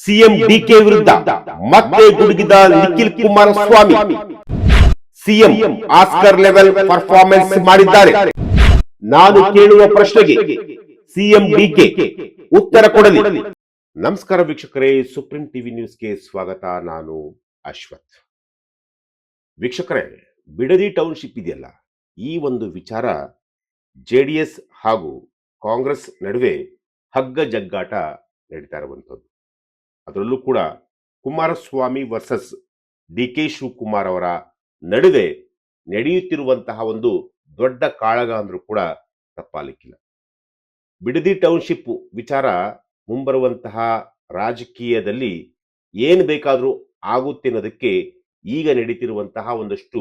CM DK ವಿರುದ್ಧ ಮತ್ತೆ ಗುಡುಗಿದ Nikhil Kumaraswamy. CM Oscar level performance ಮಾಡಿದ್ದಾರೆ. ನಾನು ಕೇಳುವ ಪ್ರಶ್ನೆಗೆ ಸಿಎಂ ಡಿಕೆ ಉತ್ತರ ಕೊಡಲಿ. ನಮಸ್ಕಾರ ವೀಕ್ಷಕರೇ, ಸುಪ್ರೀಂ ಟಿವಿ ನ್ಯೂಸ್ಗೆ ಸ್ವಾಗತ. ನಾನು ಅಶ್ವಥ್. ವೀಕ್ಷಕರೇ, ಬಿಡದಿ ಟೌನ್ಶಿಪ್ ಇದೆಯಲ್ಲ, ಈ ಒಂದು ವಿಚಾರ ಜೆಡಿಎಸ್ ಹಾಗೂ ಕಾಂಗ್ರೆಸ್ ನಡುವೆ ಹಗ್ಗ ಜಗ್ಗಾಟ ನಡೀತಾ ಇರುವಂಥದ್ದು. ಅದರಲ್ಲೂ ಕೂಡ Kumaraswamy versus D K Shivakumar ಅವರ ನಡುವೆ ನಡೆಯುತ್ತಿರುವಂತಹ ಒಂದು ದೊಡ್ಡ ಕಾಳಗ ಅಂದ್ರೂ ಕೂಡ ತಪ್ಪಾಲಿಕ್ಕಿಲ್ಲ. ಬಿಡದಿ ಟೌನ್ಶಿಪ್ ವಿಚಾರ ಮುಂಬರುವಂತಹ ರಾಜಕೀಯದಲ್ಲಿ ಏನು ಬೇಕಾದರೂ ಆಗುತ್ತೆ ಅನ್ನೋದಕ್ಕೆ ಈಗ ನಡೀತಿರುವಂತಹ ಒಂದಷ್ಟು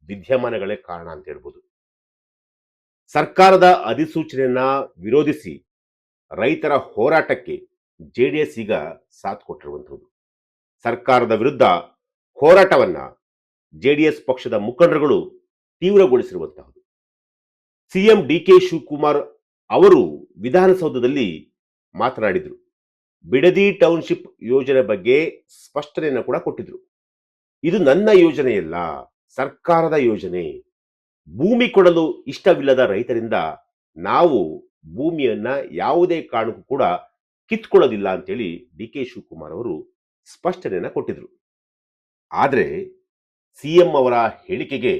ವಿದ್ಯಮಾನಗಳೇ ಕಾರಣ ಅಂತ ಹೇಳ್ಬೋದು. ಸರ್ಕಾರದ ಅಧಿಸೂಚನೆಯನ್ನ ವಿರೋಧಿಸಿ ರೈತರ ಹೋರಾಟಕ್ಕೆ ಜೆಡಿಎಸ್ ಈಗ ಸಾಥ್ ಕೊಟ್ಟಿರುವಂಥದ್ದು. ಸರ್ಕಾರದ ವಿರುದ್ಧ ಹೋರಾಟವನ್ನ ಜೆಡಿಎಸ್ ಪಕ್ಷದ ಮುಖಂಡರುಗಳು ತೀವ್ರಗೊಳಿಸಿರುವಂತಹದ್ದು. ಸಿಎಂ ಡಿ ಕೆ ಶಿವಕುಮಾರ್ ಅವರು ವಿಧಾನಸೌಧದಲ್ಲಿ ಮಾತನಾಡಿದ್ರು. ಬಿಡದಿ ಟೌನ್ಶಿಪ್ ಯೋಜನೆ ಬಗ್ಗೆ ಸ್ಪಷ್ಟನೆಯನ್ನು ಕೂಡ ಕೊಟ್ಟಿದ್ರು. ಇದು ನನ್ನ ಯೋಜನೆಯಲ್ಲ, ಸರ್ಕಾರದ ಯೋಜನೆ. ಭೂಮಿ ಕೊಡಲು ಇಷ್ಟವಿಲ್ಲದ ರೈತರಿಂದ ನಾವು ಭೂಮಿಯನ್ನ ಯಾವುದೇ ಕಾರಣಕ್ಕೂ ಕೂಡ ಕಿತ್ಕೊಳ್ಳೋದಿಲ್ಲ ಅಂತೇಳಿ ಡಿ ಕೆ ಶಿವಕುಮಾರ್ ಅವರು ಸ್ಪಷ್ಟನೆಯನ್ನ ಕೊಟ್ಟಿದ್ರು. ಆದರೆ ಸಿಎಂ ಅವರ ಹೇಳಿಕೆಗೆ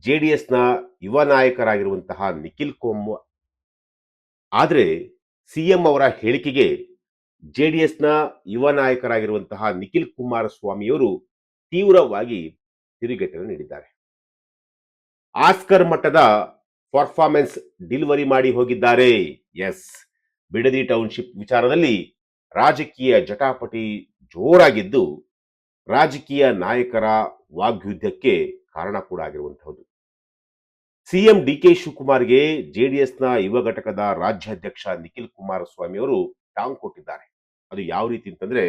ಜೆಡಿಎಸ್ನ ಯುವ ನಾಯಕರಾಗಿರುವಂತಹ ನಿಖಿಲ್ ಕುಮಾರಸ್ವಾಮಿಯವರು ತೀವ್ರವಾಗಿ ತಿರುಗೇಟನ್ನು ನೀಡಿದ್ದಾರೆ. ಆಸ್ಕರ್ ಮಟ್ಟದ ಪರ್ಫಾರ್ಮೆನ್ಸ್ ಡೆಲಿವರಿ ಮಾಡಿ ಹೋಗಿದ್ದಾರೆ. ಎಸ್, ಬಿಡದಿ ಟೌನ್ಶಿಪ್ ವಿಚಾರದಲ್ಲಿ ರಾಜಕೀಯ ಜಟಾಪಟಿ ಜೋರಾಗಿದ್ದು ರಾಜಕೀಯ ನಾಯಕರ ವಾಗ್ಯುದ್ಧಕ್ಕೆ ಕಾರಣ ಕೂಡ ಆಗಿರುವಂತಹದ್ದು. ಸಿಎಂ ಡಿ ಕೆ ಶಿವಕುಮಾರ್ಗೆ ಜೆಡಿಎಸ್ನ ಯುವ ಘಟಕದ ರಾಜ್ಯಾಧ್ಯಕ್ಷ ನಿಖಿಲ್ ಕುಮಾರಸ್ವಾಮಿ ಅವರು ಟಾಂಗ್ ಕೊಟ್ಟಿದ್ದಾರೆ. ಅದು ಯಾವ ರೀತಿ ಅಂತಂದ್ರೆ,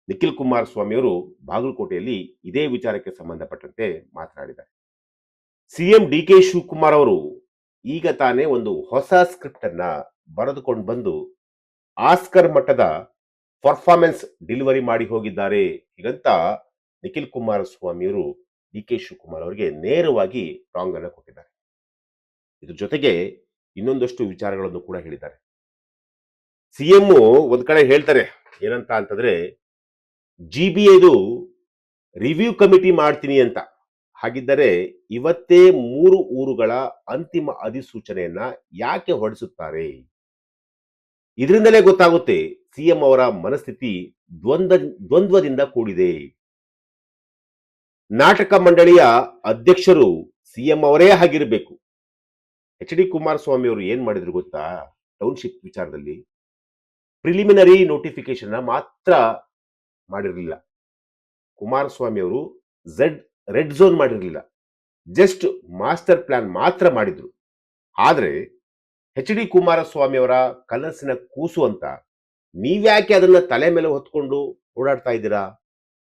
ನಿಖಿಲ್ ಕುಮಾರಸ್ವಾಮಿ ಅವರು ಬಾಗಲಕೋಟೆಯಲ್ಲಿ ಇದೇ ವಿಚಾರಕ್ಕೆ ಸಂಬಂಧಪಟ್ಟಂತೆ ಮಾತನಾಡಿದ್ದಾರೆ. ಸಿಎಂ ಡಿ ಕೆ ಶಿವಕುಮಾರ್ ಅವರು ಈಗ ತಾನೇ ಒಂದು ಹೊಸ ಸ್ಕ್ರಿಪ್ಟ್ ಅನ್ನ ಬರೆದುಕೊಂಡು ಬಂದು ಆಸ್ಕರ್ ಮಟ್ಟದ ಪರ್ಫಾರ್ಮೆನ್ಸ್ ಡೆಲಿವರಿ ಮಾಡಿ ಹೋಗಿದ್ದಾರೆ. ಹೀಗಂತ ನಿಖಿಲ್ ಕುಮಾರಸ್ವಾಮಿಯವರು ಡಿ ಕೆ ಶಿವಕುಮಾರ್ ಅವರಿಗೆ ನೇರವಾಗಿ ಟಾಂಗ್ ಅನ್ನು ಕೊಟ್ಟಿದ್ದಾರೆ. ಇದ್ರ ಜೊತೆಗೆ ಇನ್ನೊಂದಷ್ಟು ವಿಚಾರಗಳನ್ನು ಕೂಡ ಹೇಳಿದ್ದಾರೆ. ಸಿಎಂ ಒಂದ್ ಕಡೆ ಹೇಳ್ತಾರೆ ಏನಂತ ಅಂತಂದ್ರೆ, ಜಿಬಿಎದು ರಿವ್ಯೂ ಕಮಿಟಿ ಮಾಡ್ತೀನಿ ಅಂತ. ಹಾಗಿದ್ದರೆ ಇವತ್ತೇ 3 ಊರುಗಳ ಅಂತಿಮ ಅಧಿಸೂಚನೆಯನ್ನ ಯಾಕೆ ಹೊರಡಿಸುತ್ತಾರೆ? ಇದರಿಂದಲೇ ಗೊತ್ತಾಗುತ್ತೆ ಸಿಎಂ ಅವರ ಮನಸ್ಥಿತಿ ದ್ವಂದ್ವದಿಂದ ಕೂಡಿದೆ. ನಾಟಕ ಮಂಡಳಿಯ ಅಧ್ಯಕ್ಷರು ಸಿಎಂ ಅವರೇ ಆಗಿರಬೇಕು. ಎಚ್ ಡಿ ಕುಮಾರಸ್ವಾಮಿ ಅವರು ಏನ್ ಮಾಡಿದ್ರು ಗೊತ್ತಾ? ಟೌನ್ಶಿಪ್ ವಿಚಾರದಲ್ಲಿ ಪ್ರಿಲಿಮಿನರಿ ನೋಟಿಫಿಕೇಶನ್ ಮಾತ್ರ ಮಾಡಿರಲಿಲ್ಲ. ಕುಮಾರಸ್ವಾಮಿ ಅವರು ರೆಡ್ ಝೋನ್ ಮಾಡಿರಲಿಲ್ಲ, ಜಸ್ಟ್ ಮಾಸ್ಟರ್ ಪ್ಲಾನ್ ಮಾತ್ರ ಮಾಡಿದ್ರು. ಆದ್ರೆ ಎಚ್ ಡಿ ಕುಮಾರಸ್ವಾಮಿ ಅವರ ಕನಸಿನ ಕೂಸು ಅಂತ ನೀವ್ಯಾಕೆ ಅದನ್ನ ತಲೆ ಮೇಲೆ ಹೊತ್ಕೊಂಡು ಓಡಾಡ್ತಾ ಇದ್ದೀರಾ?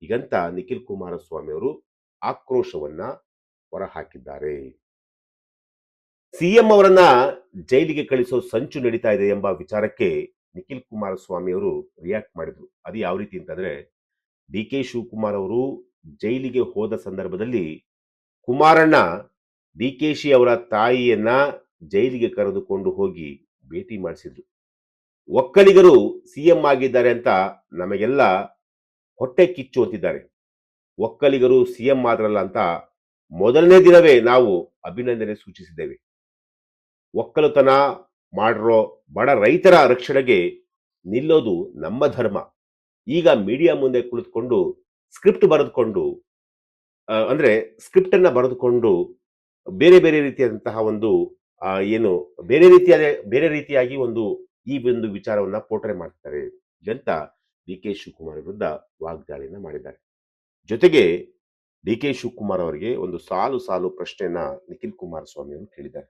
ಹೀಗಂತ ನಿಖಿಲ್ ಕುಮಾರಸ್ವಾಮಿ ಅವರು ಆಕ್ರೋಶವನ್ನ ಹೊರಹಾಕಿದ್ದಾರೆ. ಸಿಎಂ ಅವರನ್ನ ಜೈಲಿಗೆ ಕಳಿಸೋ ಸಂಚು ನಡೀತಾ ಇದೆ ಎಂಬ ವಿಚಾರಕ್ಕೆ ನಿಖಿಲ್ ಕುಮಾರಸ್ವಾಮಿ ಅವರು ರಿಯಾಕ್ಟ್ ಮಾಡಿದ್ರು. ಅದು ಯಾವ ರೀತಿ ಅಂತಂದ್ರೆ, ಡಿ ಕೆ ಶಿವಕುಮಾರ್ ಅವರು ಜೈಲಿಗೆ ಹೋದ ಸಂದರ್ಭದಲ್ಲಿ ಕುಮಾರಣ್ಣ ಡಿ ಕೆ ಶಿ ಅವರ ತಾಯಿಯನ್ನ ಜೈಲಿಗೆ ಕರೆದುಕೊಂಡು ಹೋಗಿ ಭೇಟಿ ಮಾಡಿಸಿದ್ರು. ಒಕ್ಕಲಿಗರು ಸಿಎಂ ಆಗಿದ್ದಾರೆ ಅಂತ ನಮಗೆಲ್ಲ ಹೊಟ್ಟೆ ಕಿಚ್ಚು ಅಂತಿದ್ದಾರೆ. ಒಕ್ಕಲಿಗರು ಸಿಎಂ ಆದ್ರಲ್ಲ ಅಂತ ಮೊದಲನೇ ದಿನವೇ ನಾವು ಅಭಿನಂದನೆ ಸೂಚಿಸಿದ್ದೇವೆ. ಒಕ್ಕಲುತನ ಮಾಡಿರೋ ಬಡ ರೈತರ ರಕ್ಷಣೆಗೆ ನಿಲ್ಲೋದು ನಮ್ಮ ಧರ್ಮ. ಈಗ ಮೀಡಿಯಾ ಮುಂದೆ ಕುಳಿತುಕೊಂಡು ಸ್ಕ್ರಿಪ್ಟ್ ಅನ್ನ ಬರೆದುಕೊಂಡು ಬೇರೆ ಬೇರೆ ರೀತಿಯಾದಂತಹ ಒಂದು ಬೇರೆ ರೀತಿಯಾಗಿ ಈ ಒಂದು ವಿಚಾರವನ್ನ ಪೋರ್ಟ್ರೇ ಮಾಡ್ತಾರೆ ಅಂತ ಡಿ ಕೆ ಶಿವಕುಮಾರ್ ವಿರುದ್ಧ ವಾಗ್ದಾಳಿಯನ್ನ ಮಾಡಿದ್ದಾರೆ. ಜೊತೆಗೆ ಡಿ ಕೆ ಶಿವಕುಮಾರ್ ಅವರಿಗೆ ಒಂದು ಸಾಲು ಪ್ರಶ್ನೆಯನ್ನ ನಿಖಿಲ್ ಕುಮಾರಸ್ವಾಮಿ ಅವರು ಕೇಳಿದ್ದಾರೆ.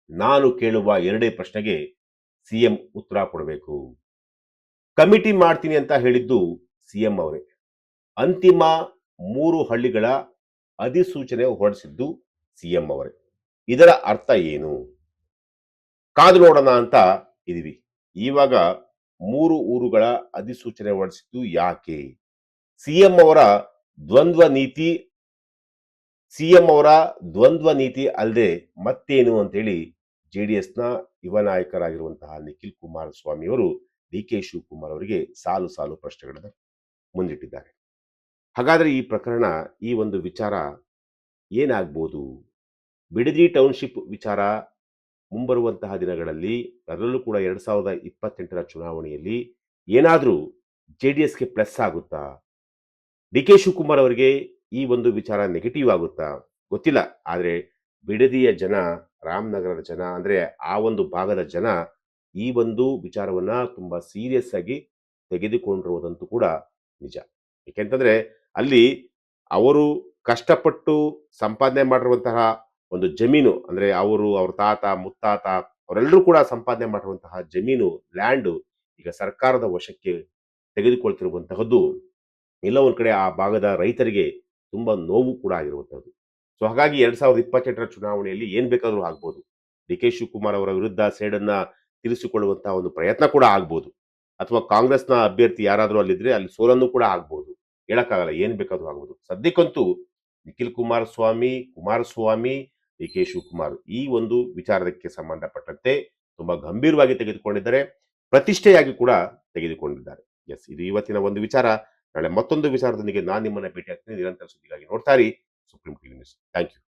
ನಾನು ಕೇಳುವ 2 ಪ್ರಶ್ನೆಗೆ ಸಿಎಂ ಉತ್ತರ ಕೊಡಬೇಕು. ಕಮಿಟಿ ಮಾಡ್ತೀನಿ ಅಂತ ಹೇಳಿದ್ದು ಸಿಎಂ ಅವರೇ. ಅಂತಿಮ 3 ಹಳ್ಳಿಗಳ ಅಧಿಸೂಚನೆ ಹೊರಡಿಸಿದ್ದು ಸಿಎಂ ಅವರೇ. ಇದರ ಅರ್ಥ ಏನು? ಕಾದು ನೋಡೋಣ ಅಂತ ಇದೀವಿ. ಇವಾಗ 3 ಊರುಗಳ ಅಧಿಸೂಚನೆ ಹೊರಡಿಸಿದ್ದು ಯಾಕೆ? ಸಿಎಂ ಅವರ ದ್ವಂದ್ವ ನೀತಿ ಸಿಎಂ ಅವರ ದ್ವಂದ್ವ ನೀತಿ ಅಲ್ಲದೆ ಮತ್ತೇನು ಅಂತೇಳಿ ಜೆಡಿಎಸ್ನ ಯುವ ನಾಯಕರಾಗಿರುವಂತಹ ನಿಖಿಲ್ ಕುಮಾರಸ್ವಾಮಿ ಅವರು ಡಿ ಕೆ ಶಿವಕುಮಾರ್ ಅವರಿಗೆ ಸಾಲು ಸಾಲು ಪ್ರಶ್ನೆಗಳನ್ನು ಮುಂದಿಟ್ಟಿದ್ದಾರೆ. ಹಾಗಾದ್ರೆ ಈ ಪ್ರಕರಣ, ಈ ಒಂದು ವಿಚಾರ ಏನಾಗ್ಬೋದು? ಬಿಡದಿ ಟೌನ್ಶಿಪ್ ವಿಚಾರ ಮುಂಬರುವಂತಹ ದಿನಗಳಲ್ಲಿ, ಅದರಲ್ಲೂ ಕೂಡ 2028ರ ಚುನಾವಣೆಯಲ್ಲಿ ಏನಾದರೂ ಜೆಡಿಎಸ್ಗೆ ಪ್ಲಸ್ ಆಗುತ್ತಾ? ಡಿ ಕೆ ಶಿವಕುಮಾರ್ ಅವರಿಗೆ ಈ ಒಂದು ವಿಚಾರ ನೆಗೆಟಿವ್ ಆಗುತ್ತಾ? ಗೊತ್ತಿಲ್ಲ. ಆದರೆ ಬಿಡದಿಯ ಜನ, ರಾಮನಗರದ ಜನ, ಅಂದ್ರೆ ಆ ಒಂದು ಭಾಗದ ಜನ ಈ ಒಂದು ವಿಚಾರವನ್ನ ತುಂಬಾ ಸೀರಿಯಸ್ ಆಗಿ ತೆಗೆದುಕೊಂಡಿರುವುದಂತೂ ಕೂಡ ನಿಜ. ಏಕೆಂತಂದ್ರೆ ಅಲ್ಲಿ ಅವರು ಕಷ್ಟಪಟ್ಟು ಸಂಪಾದನೆ ಮಾಡಿರುವಂತಹ ಒಂದು ಜಮೀನು, ಅಂದ್ರೆ ಅವರು, ಅವ್ರ ತಾತ ಮುತ್ತಾತ ಅವರೆಲ್ಲರೂ ಕೂಡ ಸಂಪಾದನೆ ಮಾಡಿರುವಂತಹ ಜಮೀನು, ಲ್ಯಾಂಡು ಈಗ ಸರ್ಕಾರದ ವಶಕ್ಕೆ ತೆಗೆದುಕೊಳ್ತಿರುವಂತಹದ್ದು ಎಲ್ಲ ಒಂದ್ ಕಡೆ ಆ ಭಾಗದ ರೈತರಿಗೆ ತುಂಬಾ ನೋವು ಕೂಡ ಆಗಿರುವಂತಹದ್ದು. ಸೊ ಹಾಗಾಗಿ 2028ರ ಚುನಾವಣೆಯಲ್ಲಿ ಏನ್ ಬೇಕಾದ್ರೂ ಆಗ್ಬೋದು. ಡಿ ಕೆ ಶಿವಕುಮಾರ್ ಅವರ ವಿರುದ್ಧ ಸೇಡನ್ನ ತೀರಿಸಿಕೊಳ್ಳುವಂತಹ ಒಂದು ಪ್ರಯತ್ನ ಕೂಡ ಆಗ್ಬೋದು, ಅಥವಾ ಕಾಂಗ್ರೆಸ್ನ ಅಭ್ಯರ್ಥಿ ಯಾರಾದ್ರೂ ಅಲ್ಲಿದ್ರೆ ಅಲ್ಲಿ ಸೋಲನ್ನು ಕೂಡ ಆಗ್ಬೋದು. ಹೇಳಕ್ಕಾಗಲ್ಲ, ಏನ್ ಬೇಕಾದ್ರೂ ಆಗ್ಬೋದು. ಸದ್ಯಕ್ಕಂತೂ ನಿಖಿಲ್ ಕುಮಾರಸ್ವಾಮಿ, ಡಿ ಕೆ ಶಿವಕುಮಾರ್ ಈ ಒಂದು ವಿಚಾರಕ್ಕೆ ಸಂಬಂಧಪಟ್ಟಂತೆ ತುಂಬಾ ಗಂಭೀರವಾಗಿ ತೆಗೆದುಕೊಂಡಿದ್ದಾರೆ, ಪ್ರತಿಷ್ಠೆಯಾಗಿ ಕೂಡ ತೆಗೆದುಕೊಂಡಿದ್ದಾರೆ. ಎಸ್, ಇದು ಇವತ್ತಿನ ಒಂದು ವಿಚಾರ. ನಾಳೆ ಮತ್ತೊಂದು ವಿಚಾರದೊಂದಿಗೆ ನಾನು ನಿಮ್ಮನ್ನ ಭೇಟಿ ಆಗ್ತೀನಿ. ನಿರಂತರ ಸುದ್ದಿಗಾಗಿ ನೋಡ್ತಾ ಇರಿ Supreme TV News. Thank you.